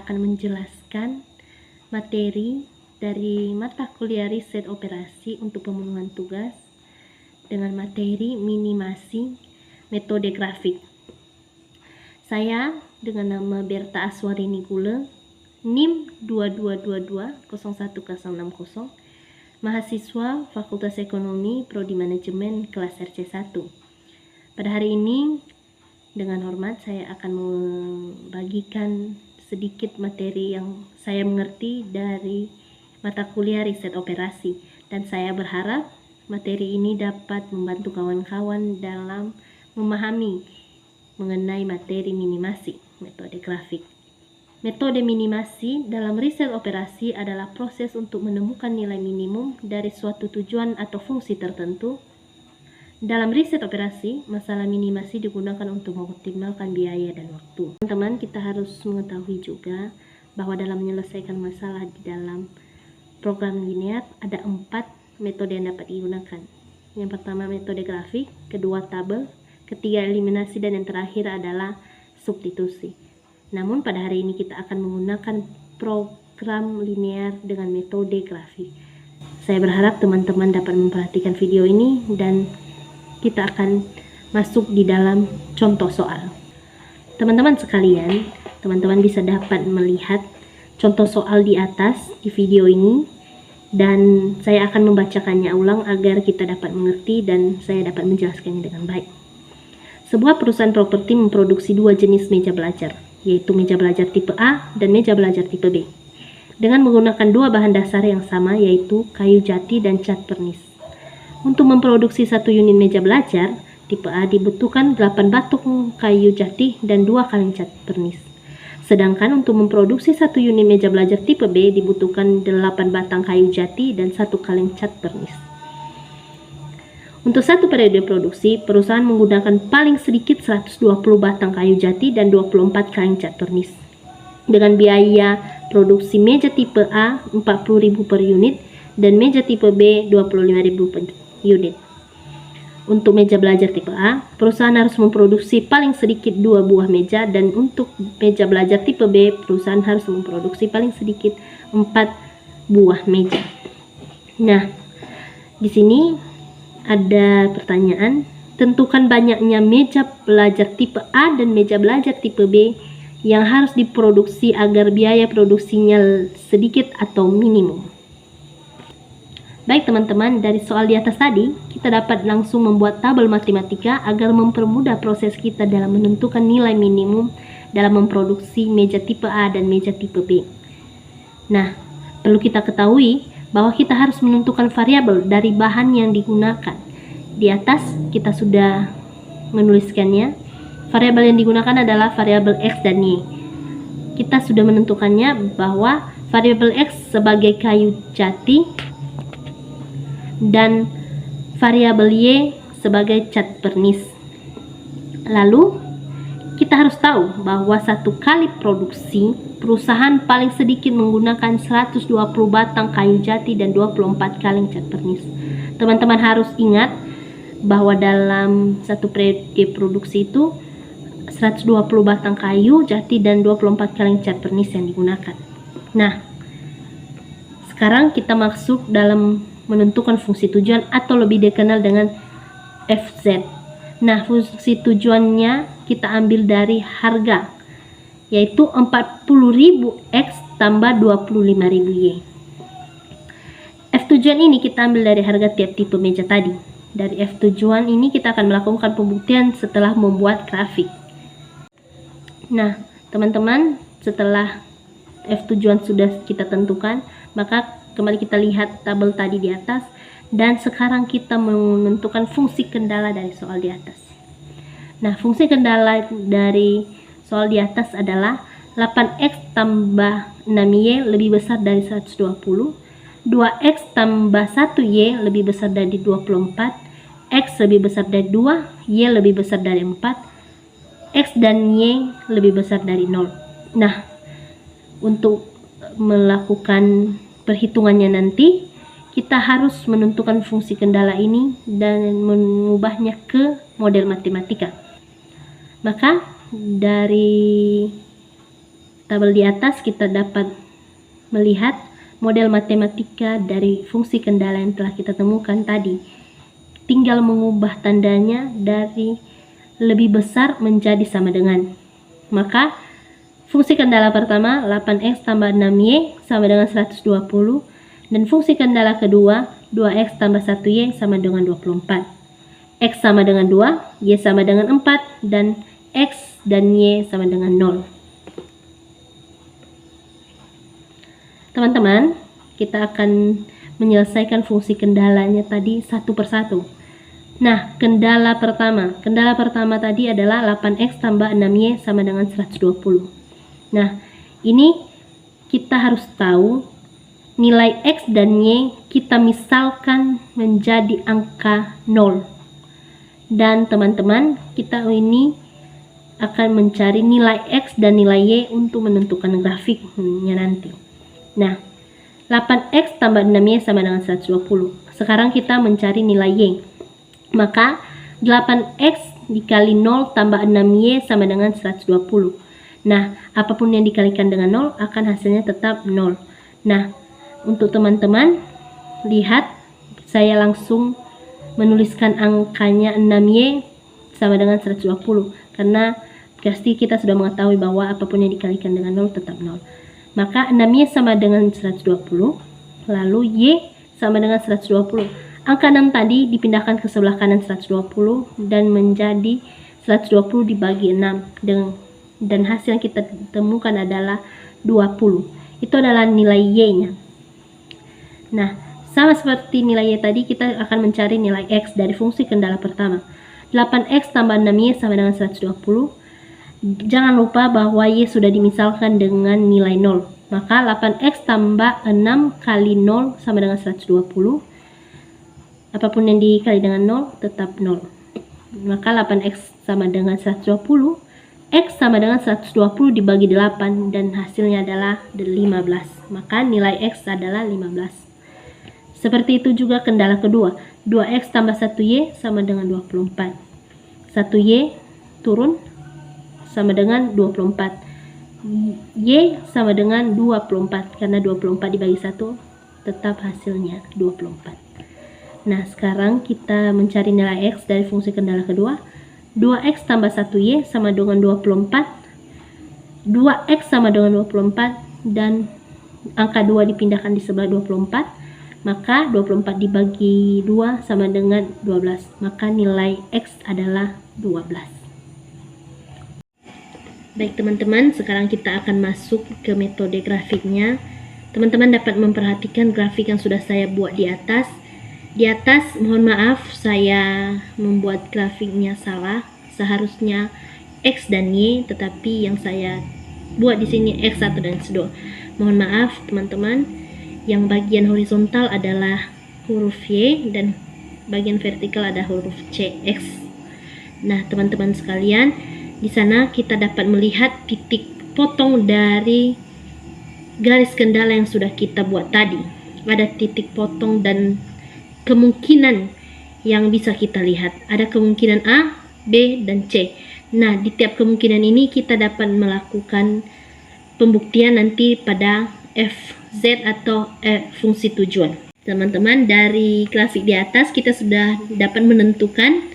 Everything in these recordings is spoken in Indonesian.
akan menjelaskan materi dari mata kuliah riset operasi untuk pemenuhan tugas dengan materi minimasi metode grafik. Saya dengan nama Berta Aswarini Gule, NIM 2222016060, mahasiswa Fakultas Ekonomi Prodi Manajemen kelas RC1. Pada hari ini, dengan hormat saya akan membagikan sedikit materi yang saya mengerti dari mata kuliah riset operasi, dan saya berharap materi ini dapat membantu kawan-kawan dalam memahami mengenai materi minimasi metode grafik. Metode minimasi dalam riset operasi adalah proses untuk menemukan nilai minimum dari suatu tujuan atau fungsi tertentu. Dalam riset operasi, masalah minimasi digunakan untuk mengoptimalkan biaya dan waktu. Teman-teman, kita harus mengetahui juga bahwa dalam menyelesaikan masalah di dalam program linear ada 4 metode yang dapat digunakan. Yang pertama metode grafik, kedua tabel, ketiga eliminasi, dan yang terakhir adalah substitusi. Namun pada hari ini kita akan menggunakan program linear dengan metode grafik. Saya berharap teman-teman dapat memperhatikan video ini dan kita akan masuk di dalam contoh soal. Teman-teman sekalian, teman-teman bisa dapat melihat contoh soal di atas di video ini, dan saya akan membacakannya ulang agar kita dapat mengerti dan saya dapat menjelaskannya dengan baik. Sebuah perusahaan properti memproduksi 2 jenis meja belajar, yaitu meja belajar tipe A dan meja belajar tipe B, dengan menggunakan 2 bahan dasar yang sama, yaitu kayu jati dan cat pernis. Untuk memproduksi 1 unit meja belajar tipe A dibutuhkan 8 batung kayu jati dan 2 kaleng cat pernis. Sedangkan untuk memproduksi 1 unit meja belajar tipe B dibutuhkan 8 batang kayu jati dan 1 kaleng cat pernis. Untuk satu periode produksi, perusahaan menggunakan paling sedikit 120 batang kayu jati dan 24 kaleng cat pernis. Dengan biaya produksi meja tipe A 40.000 per unit dan meja tipe B 25.000 per unit. Untuk meja belajar tipe A, perusahaan harus memproduksi paling sedikit 2 buah meja, dan untuk meja belajar tipe B, perusahaan harus memproduksi paling sedikit 4 buah meja. Nah, di sini ada pertanyaan, tentukan banyaknya meja belajar tipe A dan meja belajar tipe B yang harus diproduksi agar biaya produksinya sedikit atau minimum. Baik teman-teman, dari soal di atas tadi, kita dapat langsung membuat tabel matematika agar mempermudah proses kita dalam menentukan nilai minimum dalam memproduksi meja tipe A dan meja tipe B. Nah, perlu kita ketahui bahwa kita harus menentukan variabel dari bahan yang digunakan. Di atas kita sudah menuliskannya. Variabel yang digunakan adalah variabel X dan Y. Kita sudah menentukannya bahwa variabel X sebagai kayu jati dan variabel Y sebagai cat pernis. Lalu kita harus tahu bahwa satu kali produksi, perusahaan paling sedikit menggunakan 120 batang kayu jati dan 24 kaleng cat pernis. Teman-teman harus ingat bahwa dalam satu periode produksi itu 120 batang kayu jati dan 24 kaleng cat pernis yang digunakan. Nah, sekarang kita masuk dalam menentukan fungsi tujuan atau lebih dikenal dengan FZ. Nah, fungsi tujuannya kita ambil dari harga, yaitu 40.000 X tambah 25.000 Y. F tujuan ini kita ambil dari harga tiap tipe meja tadi. Dari F tujuan ini kita akan melakukan pembuktian setelah membuat grafik. Nah, teman-teman, setelah F tujuan sudah kita tentukan, maka kembali kita lihat tabel tadi di atas, dan sekarang kita menentukan fungsi kendala dari soal di atas. Nah, fungsi kendala dari soal di atas adalah 8X tambah 6Y lebih besar dari 120, 2X tambah 1Y lebih besar dari 24, X lebih besar dari 2, Y lebih besar dari 4, X dan Y lebih besar dari 0. Nah, untuk melakukan perhitungannya nanti, kita harus menentukan fungsi kendala ini dan mengubahnya ke model matematika. Maka dari tabel di atas kita dapat melihat model matematika dari fungsi kendala yang telah kita temukan tadi. Tinggal mengubah tandanya dari lebih besar menjadi sama dengan. Maka fungsi kendala pertama 8x tambah 6y sama dengan 120, dan fungsi kendala kedua 2x tambah 1y sama dengan 24. X sama dengan 2, y sama dengan 4, dan x dan y sama dengan 0. Teman-teman, kita akan menyelesaikan fungsi kendalanya tadi satu persatu. Nah, kendala pertama tadi adalah 8x tambah 6y sama dengan 120. Nah, ini kita harus tahu nilai x dan y kita misalkan menjadi angka 0. Dan teman-teman, kita ini akan mencari nilai x dan nilai y untuk menentukan grafiknya nanti. Nah, 8x tambah 6y sama dengan 120. Sekarang kita mencari nilai y. Maka 8x dikali 0 tambah 6y sama dengan 120. Nah, apapun yang dikalikan dengan 0 akan hasilnya tetap 0. Nah, untuk teman-teman, lihat saya langsung menuliskan angkanya 6y sama dengan 120. Karena pasti kita sudah mengetahui bahwa apapun yang dikalikan dengan 0 tetap 0. Maka 6y sama dengan 120, lalu y sama dengan 120. Angka 6 tadi dipindahkan ke sebelah kanan 120 dan menjadi 120 dibagi 6, dan hasil yang kita temukan adalah 20. Itu adalah nilai y-nya. Nah, sama seperti nilai y tadi, kita akan mencari nilai x dari fungsi kendala pertama. 8x tambah 6y sama dengan 120. Jangan lupa bahwa y sudah dimisalkan dengan nilai 0. Maka 8x tambah 6 kali 0 sama dengan 120. Apapun yang dikali dengan 0 tetap 0. Maka 8x sama dengan 120. X sama dengan 120 dibagi 8, dan hasilnya adalah 15. Maka nilai x adalah 15. Seperti itu juga kendala kedua. 2x tambah 1y sama dengan 24. 1y turun sama dengan 24. Y sama dengan 24. Karena 24 dibagi 1 tetap hasilnya 24. Nah, sekarang kita mencari nilai x dari fungsi kendala kedua. 2x tambah 1y sama dengan 24. 2x sama dengan 24, dan angka 2 dipindahkan di sebelah 24. Maka 24 dibagi 2 sama dengan 12. Maka nilai x adalah 12. Baik teman-teman, sekarang kita akan masuk ke metode grafiknya. Teman-teman dapat memperhatikan grafik yang sudah saya buat di atas. Di atas, mohon maaf, saya membuat grafiknya salah. Seharusnya x dan y, tetapi yang saya buat di sini x1 dan x2. Mohon maaf teman-teman. Yang bagian horizontal adalah huruf y dan bagian vertikal ada huruf cx. Nah, teman-teman sekalian, di sana kita dapat melihat titik potong dari garis kendala yang sudah kita buat tadi. Ada titik potong dan kemungkinan yang bisa kita lihat. Ada kemungkinan A, B, dan C. Nah, di tiap kemungkinan ini kita dapat melakukan pembuktian nanti pada FZ atau fungsi tujuan. Teman-teman, dari grafik di atas kita sudah dapat menentukan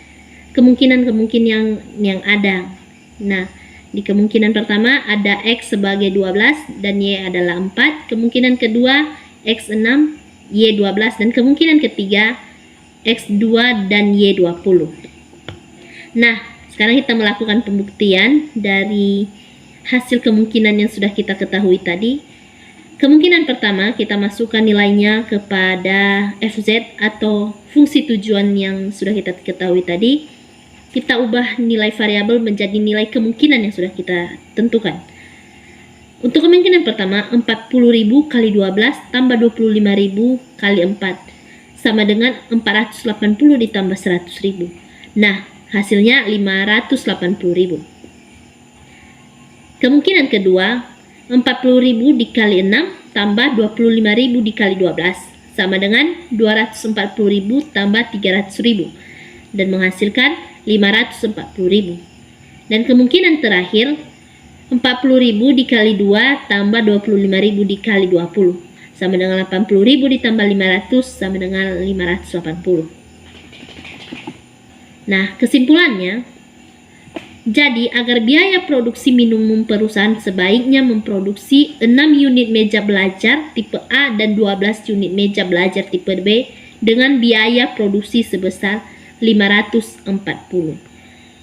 kemungkinan-kemungkinan yang ada. Nah, di kemungkinan pertama ada X sebagai 12 dan Y adalah 4. Kemungkinan kedua X 6, Y 12. Dan kemungkinan ketiga X 2 dan Y 20. Nah, sekarang kita melakukan pembuktian dari hasil kemungkinan yang sudah kita ketahui tadi. Kemungkinan pertama kita masukkan nilainya kepada FZ atau fungsi tujuan yang sudah kita ketahui tadi. Kita ubah nilai variabel menjadi nilai kemungkinan yang sudah kita tentukan. Untuk kemungkinan pertama, 40.000 kali 12 tambah 25.000 kali 4 sama dengan 480 ditambah 100.000. Nah, hasilnya 580.000. Kemungkinan kedua, 40.000 dikali 6 tambah 25.000 dikali 12 sama dengan 240.000 tambah 300.000 dan menghasilkan 540.000. Dan kemungkinan terakhir, 40.000 dikali 2 tambah 25.000 dikali 20 sama dengan 80.000 ditambah 500 sama dengan 580. Nah, kesimpulannya, jadi agar biaya produksi minimum perusahaan sebaiknya memproduksi 6 unit meja belajar tipe A dan 12 unit meja belajar tipe B dengan biaya produksi sebesar 540.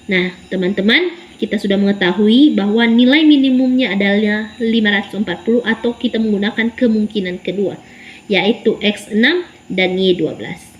Nah, teman-teman, kita sudah mengetahui bahwa nilai minimumnya adalah 540 atau kita menggunakan kemungkinan kedua, yaitu X6 dan Y12.